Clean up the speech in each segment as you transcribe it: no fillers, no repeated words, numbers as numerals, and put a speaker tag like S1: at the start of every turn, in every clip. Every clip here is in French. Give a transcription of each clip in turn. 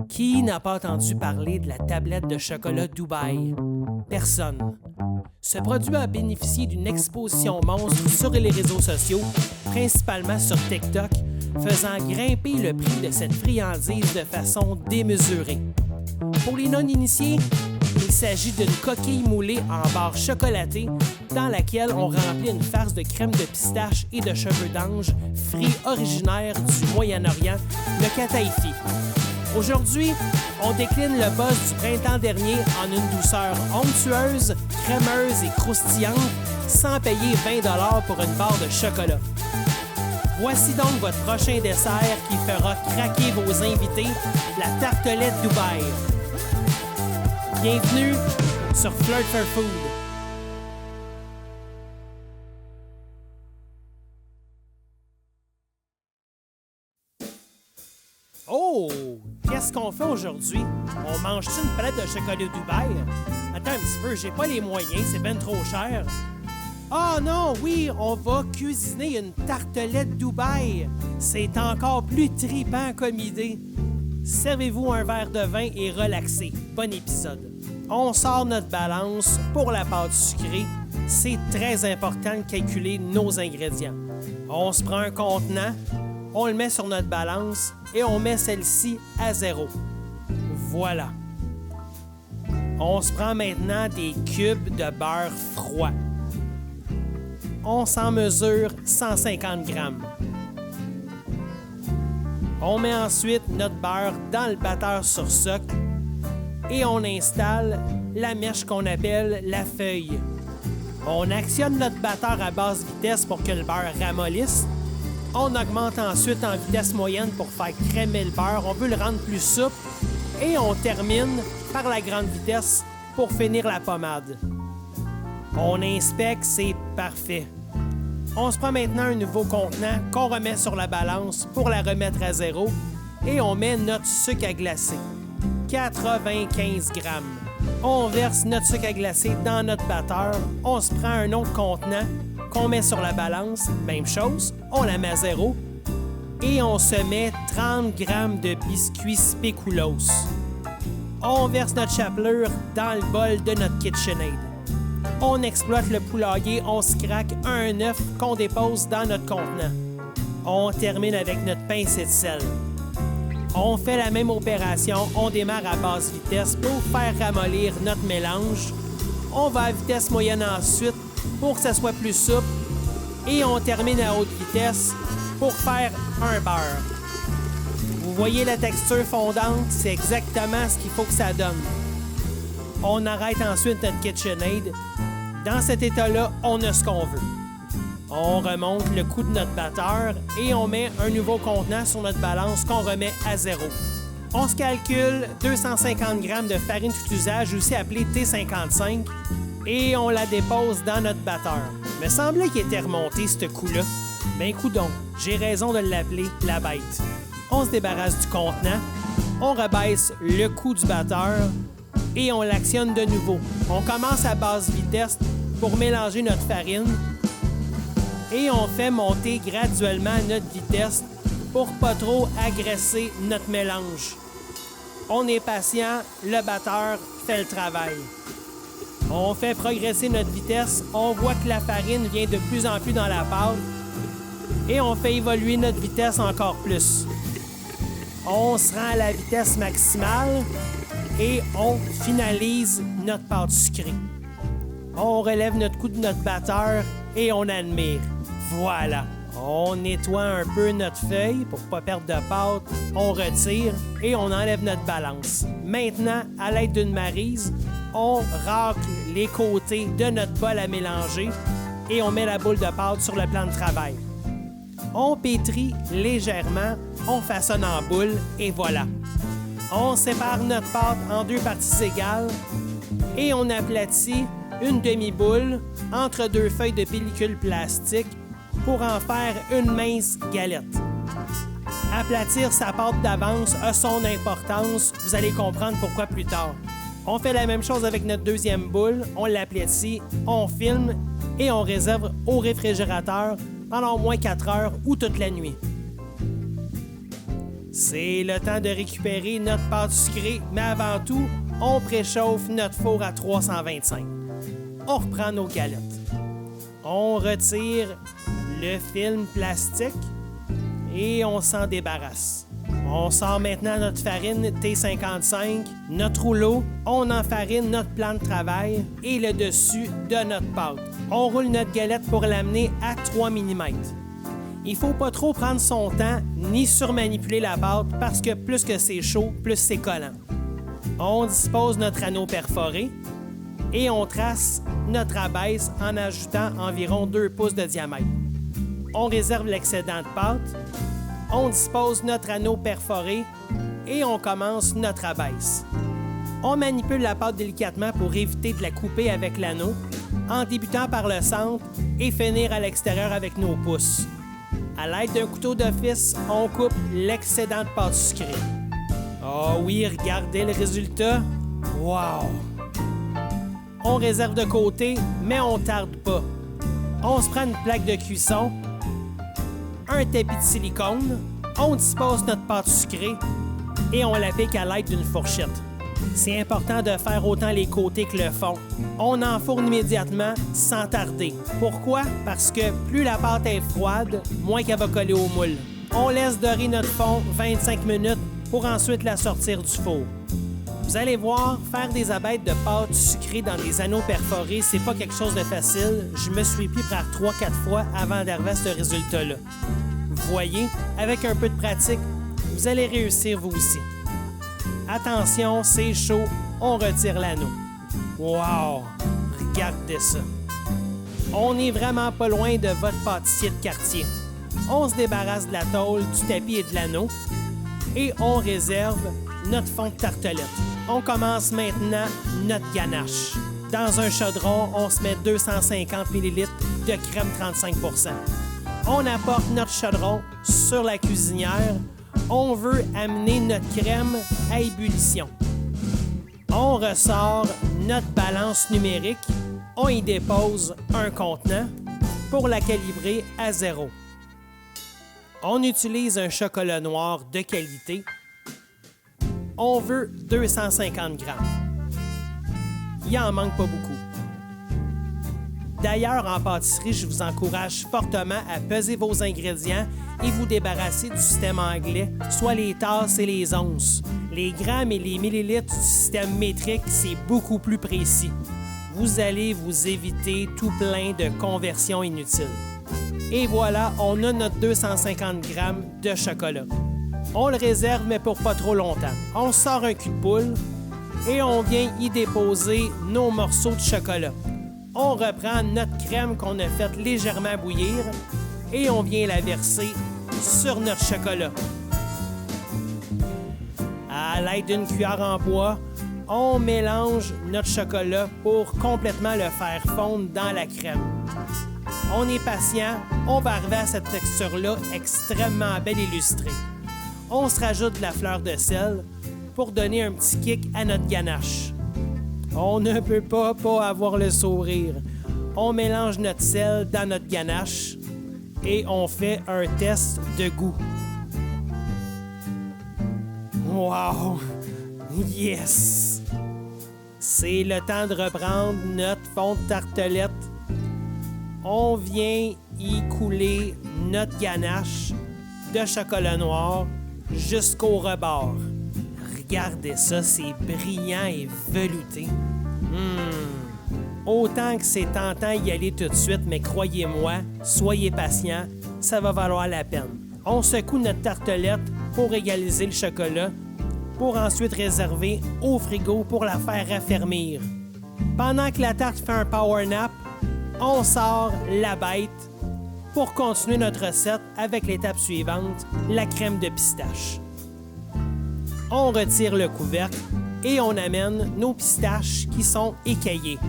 S1: Qui n'a pas entendu parler de la tablette de chocolat Dubaï? Personne. Ce produit a bénéficié d'une exposition monstre sur les réseaux sociaux, principalement sur TikTok, faisant grimper le prix de cette friandise de façon démesurée. Pour les non-initiés, il s'agit d'une coquille moulée en barre chocolatée dans laquelle on remplit une farce de crème de pistache et de cheveux d'ange, fruit originaire du Moyen-Orient, le kataïfi. Aujourd'hui, on décline le buzz du printemps dernier en une douceur onctueuse, crémeuse et croustillante, sans payer 20$ pour une barre de chocolat. Voici donc votre prochain dessert qui fera craquer vos invités, la tartelette Dubaï. Bienvenue sur Flirt for Food. Oh! Qu'est-ce qu'on fait aujourd'hui? On mange-tu une palette de chocolat Dubaï? Attends un petit peu, j'ai pas les moyens, c'est ben trop cher. Ah non, oui, on va cuisiner une tartelette Dubaï. C'est encore plus tripant comme idée. Servez-vous un verre de vin et relaxez. Bon épisode. On sort notre balance pour la pâte sucrée. C'est très important de calculer nos ingrédients. On se prend un contenant, on le met sur notre balance et on met celle-ci à 0. Voilà. On se prend maintenant des cubes de beurre froid. On s'en mesure 150 grammes. On met ensuite notre beurre dans le batteur sur socle et on installe la mèche qu'on appelle la feuille. On actionne notre batteur à basse vitesse pour que le beurre ramollisse. On augmente ensuite en vitesse moyenne pour faire crémer le beurre. On veut le rendre plus souple. Et on termine par la grande vitesse pour finir la pommade. On inspecte, c'est parfait. On se prend maintenant un nouveau contenant qu'on remet sur la balance pour la remettre à 0 et on met notre sucre à glacer. 95 grammes. On verse notre sucre à glacer dans notre batteur. On se prend un autre contenant qu'on met sur la balance. Même chose, on la met à 0 et on se met 30 grammes de biscuits spéculoos. On verse notre chapelure dans le bol de notre KitchenAid. On exploite le poulailler, on se craque un œuf qu'on dépose dans notre contenant. On termine avec notre pincée de sel. On fait la même opération, on démarre à basse vitesse pour faire ramollir notre mélange. On va à vitesse moyenne ensuite pour que ça soit plus souple. Et on termine à haute vitesse pour faire un beurre. Vous voyez la texture fondante? C'est exactement ce qu'il faut que ça donne. On arrête ensuite notre KitchenAid. Dans cet état-là, on a ce qu'on veut. On remonte le coup de notre batteur et on met un nouveau contenant sur notre balance qu'on remet à 0. On se calcule 250 grammes de farine tout usage, aussi appelée T55, et on la dépose dans notre batteur. Il me semblait qu'il était remonté, ce coup-là. Ben coudonc, j'ai raison de l'appeler la bête. On se débarrasse du contenant, on rebaisse le coup du batteur et on l'actionne de nouveau. On commence à basse vitesse pour mélanger notre farine et on fait monter graduellement notre vitesse pour pas trop agresser notre mélange. On est patient, le batteur fait le travail. On fait progresser notre vitesse, on voit que la farine vient de plus en plus dans la pâte et on fait évoluer notre vitesse encore plus. On se rend à la vitesse maximale et on finalise notre pâte sucrée. On relève notre coup de notre batteur et on admire. Voilà. On nettoie un peu notre feuille pour pas perdre de pâte. On retire et on enlève notre balance. Maintenant, à l'aide d'une maryse, on racle les côtés de notre bol à mélanger et on met la boule de pâte sur le plan de travail. On pétrit légèrement, on façonne en boule et voilà. On sépare notre pâte en 2 parties égales et on aplatit une demi-boule entre 2 feuilles de pellicule plastique pour en faire une mince galette. Aplatir sa pâte d'avance a son importance, vous allez comprendre pourquoi plus tard. On fait la même chose avec notre deuxième boule, on l'aplatit, on filme et on réserve au réfrigérateur pendant au moins 4 heures ou toute la nuit. C'est le temps de récupérer notre pâte sucrée, mais avant tout, on préchauffe notre four à 325. On reprend nos galettes. On retire le film plastique et on s'en débarrasse. On sort maintenant notre farine T55, notre rouleau, on enfarine notre plan de travail et le dessus de notre pâte. On roule notre galette pour l'amener à 3 mm. Il faut pas trop prendre son temps ni surmanipuler la pâte parce que plus que c'est chaud, plus c'est collant. On dispose notre anneau perforé et on trace notre abaisse en ajoutant environ 2 pouces de diamètre. On réserve l'excédent de pâte, on dispose notre anneau perforé et on commence notre abaisse. On manipule la pâte délicatement pour éviter de la couper avec l'anneau, en débutant par le centre et finir à l'extérieur avec nos pouces. À l'aide d'un couteau d'office, on coupe l'excédent de pâte sucrée. Oh oui, regardez le résultat! Wow! On réserve de côté, mais on tarde pas. On se prend une plaque de cuisson, un tapis de silicone, on dispose notre pâte sucrée et on la pique à l'aide d'une fourchette. C'est important de faire autant les côtés que le fond. On enfourne immédiatement sans tarder. Pourquoi? Parce que plus la pâte est froide, moins qu'elle va coller au moule. On laisse dorer notre fond 25 minutes pour ensuite la sortir du four. Vous allez voir, faire des abeilles de pâte sucrée dans des anneaux perforés, c'est pas quelque chose de facile. Je me suis pris par 3-4 fois avant d'arriver à ce résultat-là. Vous voyez, avec un peu de pratique, vous allez réussir vous aussi. Attention, c'est chaud, on retire l'anneau. Wow! Regardez ça! On n'est vraiment pas loin de votre pâtissier de quartier. On se débarrasse de la tôle, du tapis et de l'anneau et on réserve notre fond de tartelette. On commence maintenant notre ganache. Dans un chaudron, on se met 250 ml de crème 35%. On apporte notre chaudron sur la cuisinière. On veut amener notre crème à ébullition. On ressort notre balance numérique. On y dépose un contenant pour la calibrer à 0. On utilise un chocolat noir de qualité. On veut 250 grammes. Il en manque pas beaucoup. D'ailleurs, en pâtisserie, je vous encourage fortement à peser vos ingrédients et vous débarrasser du système anglais, soit les tasses et les onces. Les grammes et les millilitres du système métrique, c'est beaucoup plus précis. Vous allez vous éviter tout plein de conversions inutiles. Et voilà, on a notre 250 grammes de chocolat. On le réserve, mais pour pas trop longtemps. On sort un cul de poule et on vient y déposer nos morceaux de chocolat. On reprend notre crème qu'on a fait légèrement bouillir et on vient la verser sur notre chocolat. À l'aide d'une cuillère en bois, on mélange notre chocolat pour complètement le faire fondre dans la crème. On est patient, on va arriver à cette texture-là extrêmement belle et illustrée. On se rajoute de la fleur de sel pour donner un petit kick à notre ganache. On ne peut pas avoir le sourire. On mélange notre sel dans notre ganache et on fait un test de goût. Wow! Yes! C'est le temps de reprendre notre fond de tartelette. On vient y couler notre ganache de chocolat noir jusqu'au rebord. Regardez ça, c'est brillant et velouté. Autant que c'est tentant d'y aller tout de suite, mais croyez-moi, soyez patient, ça va valoir la peine. On secoue notre tartelette pour égaliser le chocolat, pour ensuite réserver au frigo pour la faire raffermir. Pendant que la tarte fait un power nap, on sort la bête pour continuer notre recette avec l'étape suivante, la crème de pistache. On retire le couvercle et on amène nos pistaches qui sont écaillées.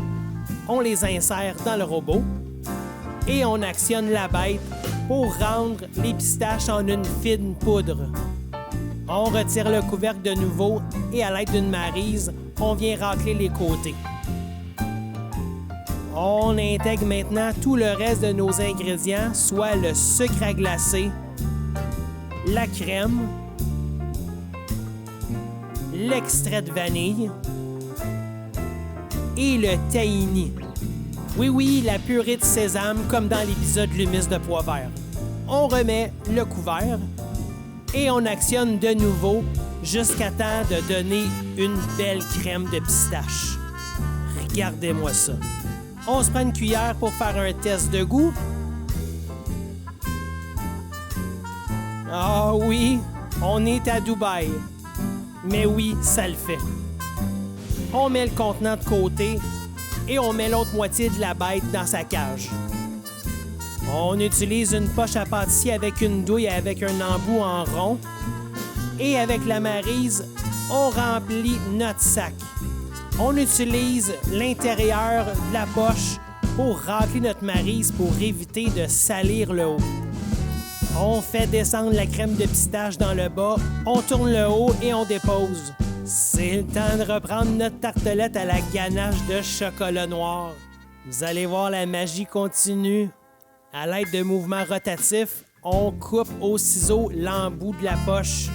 S1: On les insère dans le robot et on actionne la bête pour rendre les pistaches en une fine poudre. On retire le couvercle de nouveau et à l'aide d'une maryse, on vient racler les côtés. On intègre maintenant tout le reste de nos ingrédients, soit le sucre à glacer, la crème l'extrait de vanille et le tahini. Oui, la purée de sésame comme dans l'épisode L'humus de pois vert. On remet le couvert et on actionne de nouveau jusqu'à temps de donner une belle crème de pistache. Regardez-moi ça. On se prend une cuillère pour faire un test de goût. Ah oui, on est à Dubaï. Mais oui, ça le fait. On met le contenant de côté et on met l'autre moitié de la bête dans sa cage. On utilise une poche à pâtissier avec une douille avec un embout en rond. Et avec la maryse, on remplit notre sac. On utilise l'intérieur de la poche pour remplir notre maryse pour éviter de salir le haut. On fait descendre la crème de pistache dans le bas, on tourne le haut et on dépose. C'est le temps de reprendre notre tartelette à la ganache de chocolat noir. Vous allez voir, la magie continue. À l'aide de mouvements rotatifs, on coupe au ciseau l'embout de la poche.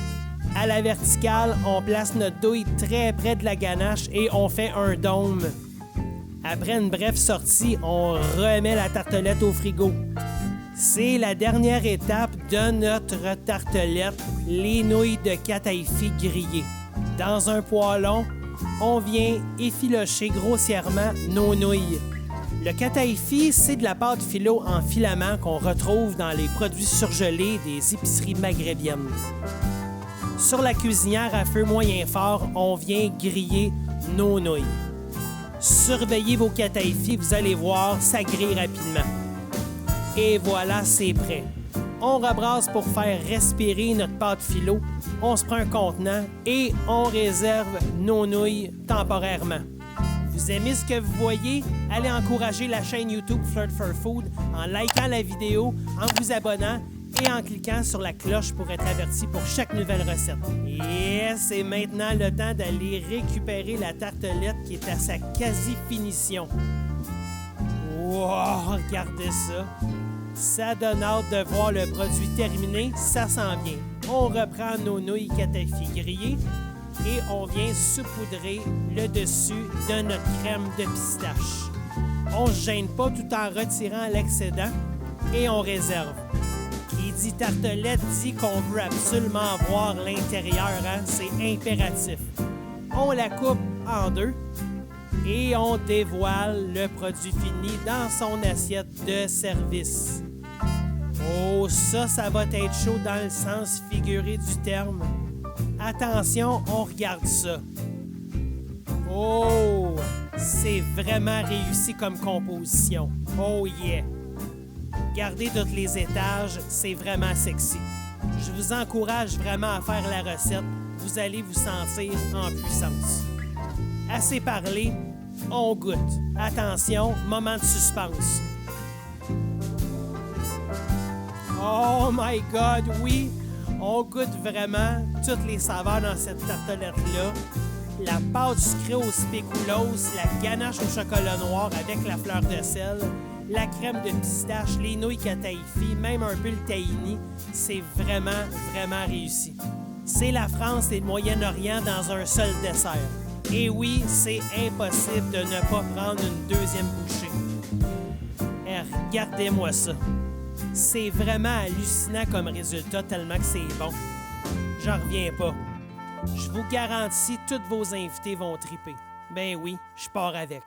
S1: À la verticale, on place notre douille très près de la ganache et on fait un dôme. Après une brève sortie, on remet la tartelette au frigo. C'est la dernière étape de notre tartelette, les nouilles de kataifi grillées. Dans un poêlon, on vient effilocher grossièrement nos nouilles. Le kataifi, c'est de la pâte philo en filament qu'on retrouve dans les produits surgelés des épiceries maghrébiennes. Sur la cuisinière à feu moyen fort, on vient griller nos nouilles. Surveillez vos kataifi, vous allez voir, ça grille rapidement. Et voilà, c'est prêt. On rebrasse pour faire respirer notre pâte philo. On se prend un contenant et on réserve nos nouilles temporairement. Vous aimez ce que vous voyez? Allez encourager la chaîne YouTube Flirt for Food en likant la vidéo, en vous abonnant et en cliquant sur la cloche pour être averti pour chaque nouvelle recette. Et c'est maintenant le temps d'aller récupérer la tartelette qui est à sa quasi-finition. Wow, regardez ça! Ça donne hâte de voir le produit terminé, ça s'en vient. On reprend nos nouilles kataifi grillées et on vient saupoudrer le dessus de notre crème de pistache. On ne se gêne pas tout en retirant l'excédent et on réserve. Qui dit tartelette dit qu'on veut absolument voir l'intérieur, hein? C'est impératif. On la coupe en deux et on dévoile le produit fini dans son assiette de service. Oh, ça va être chaud dans le sens figuré du terme. Attention, on regarde ça. Oh, c'est vraiment réussi comme composition. Oh yeah! Gardez tous les étages, c'est vraiment sexy. Je vous encourage vraiment à faire la recette. Vous allez vous sentir en puissance. Assez parlé, on goûte. Attention, moment de suspense. Oh my God, oui! On goûte vraiment toutes les saveurs dans cette tartelette-là. La pâte sucrée au spéculoos, la ganache au chocolat noir avec la fleur de sel, la crème de pistache, les nouilles kataifi, même un peu le tahini. C'est vraiment, vraiment réussi. C'est la France et le Moyen-Orient dans un seul dessert. Et oui, c'est impossible de ne pas prendre une deuxième bouchée. Et regardez-moi ça. C'est vraiment hallucinant comme résultat tellement que c'est bon. J'en reviens pas. Je vous garantis, tous vos invités vont triper. Ben oui, je pars avec.